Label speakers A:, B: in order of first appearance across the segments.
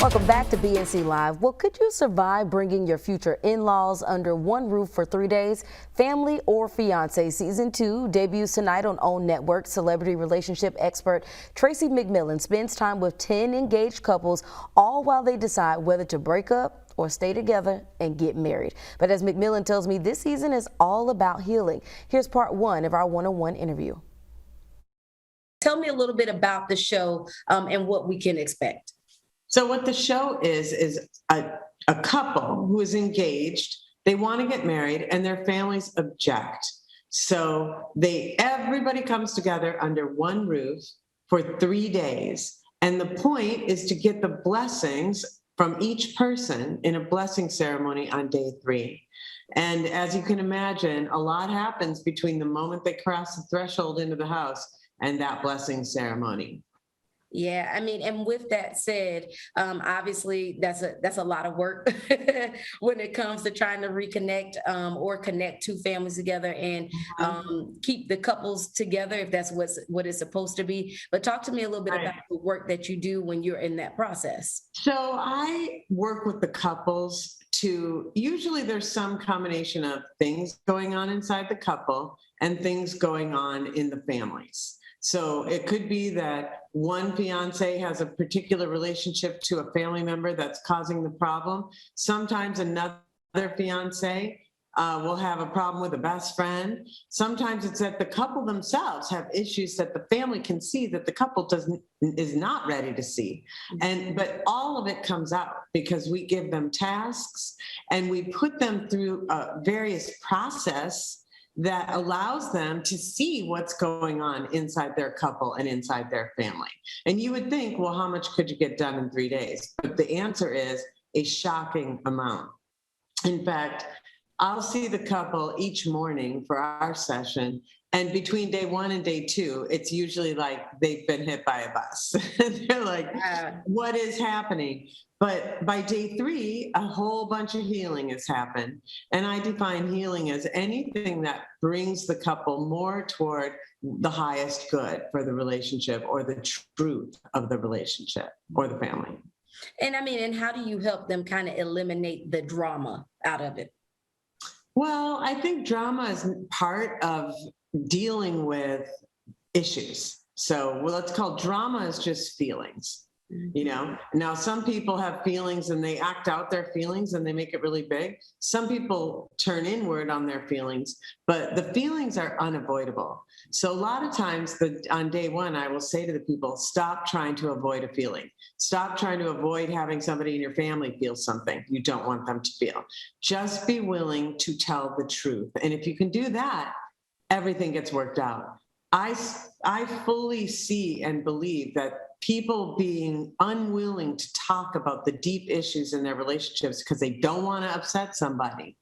A: Welcome back to BNC Live. Well, could you survive bringing your future in-laws under one roof for 3 days? Family or Fiancé Season 2 debuts tonight on OWN Network. Celebrity relationship expert Tracy McMillan spends time with 10 engaged couples, all while they decide whether to break up or stay together and get married. But as McMillan tells me, this season is all about healing. Here's part 1 of our one-on-one interview. Tell me a little bit about the show and what we can expect.
B: So what the show is a couple who is engaged, they want to get married and their families object. So everybody comes together under one roof for 3 days. And the point is to get the blessings from each person in a blessing ceremony on day 3. And as you can imagine, a lot happens between the moment they cross the threshold into the house and that blessing ceremony.
A: Yeah, I mean, and with that said, obviously that's a lot of work when it comes to trying to reconnect or connect two families together and keep the couples together, if that's what it's supposed to be. But talk to me a little bit about the work that you do when you're in that process.
B: So I work with the couples usually there's some combination of things going on inside the couple and things going on in the families. So it could be that one fiance has a particular relationship to a family member that's causing the problem. Sometimes another fiance will have a problem with a best friend. Sometimes it's that the couple themselves have issues that the family can see that the couple is not ready to see. But all of it comes out because we give them tasks and we put them through various process that allows them to see what's going on inside their couple and inside their family. And you would think, well, how much could you get done in 3 days? But the answer is a shocking amount. In fact, I'll see the couple each morning for our session. And between day 1 and day 2, it's usually like they've been hit by a bus. They're like, what is happening? But by day 3, a whole bunch of healing has happened. And I define healing as anything that brings the couple more toward the highest good for the relationship or the truth of the relationship or the family.
A: And I mean, and how do you help them kind of eliminate the drama out of it?
B: Well, I think drama is part of dealing with issues. So let's call drama is just feelings. You know, now some people have feelings and they act out their feelings and they make it really big. Some people turn inward on their feelings, but the feelings are unavoidable. So a lot of times on day 1, I will say to the people, stop trying to avoid a feeling. Stop trying to avoid having somebody in your family feel something you don't want them to feel. Just be willing to tell the truth. And if you can do that, everything gets worked out. I fully see and believe that people being unwilling to talk about the deep issues in their relationships because they don't want to upset somebody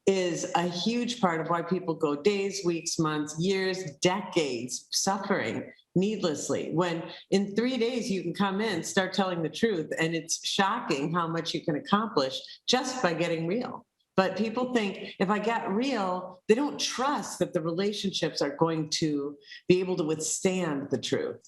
B: is a huge part of why people go days, weeks, months, years, decades suffering needlessly. When in 3 days you can come in, start telling the truth, and it's shocking how much you can accomplish just by getting real. But people think if I get real, they don't trust that the relationships are going to be able to withstand the truth.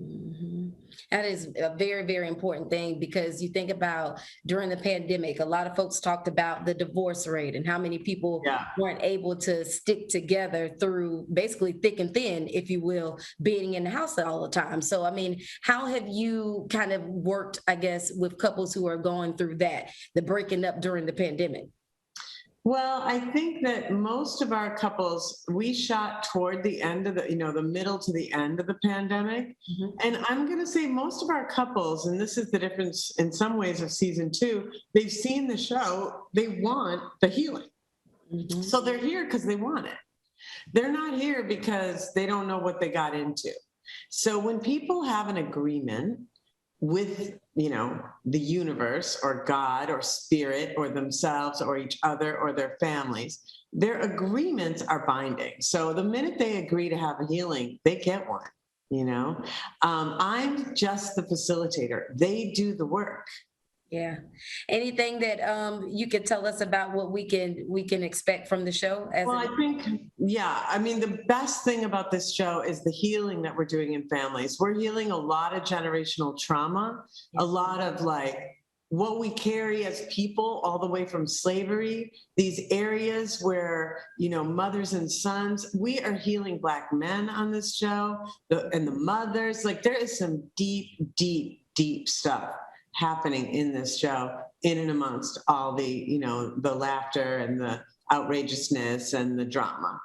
A: Mm-hmm. That is a very, very important thing because you think about during the pandemic, a lot of folks talked about the divorce rate and how many people weren't able to stick together through basically thick and thin, if you will, being in the house all the time. So, I mean, how have you kind of worked, I guess, with couples who are going through that, the breaking up during the pandemic?
B: Well, I think that most of our couples, we shot toward the end of the middle to the end of the pandemic. Mm-hmm. And I'm going to say most of our couples, and this is the difference in some ways of season 2, they've seen the show, they want the healing. Mm-hmm. So they're here because they want it. They're not here because they don't know what they got into. So when people have an agreement with, the universe or God or spirit or themselves or each other or their families, their agreements are binding. So the minute they agree to have a healing, they get one, I'm just the facilitator. They do the work.
A: Yeah. Anything that you could tell us about what we can expect from the show?
B: I think, the best thing about this show is the healing that we're doing in families. We're healing a lot of generational trauma, a lot of what we carry as people all the way from slavery, these areas where, mothers and sons, we are healing Black men on this show, and the mothers. Like, there is some deep, deep, deep stuff happening in this show, in and amongst all the, the laughter and the outrageousness and the drama.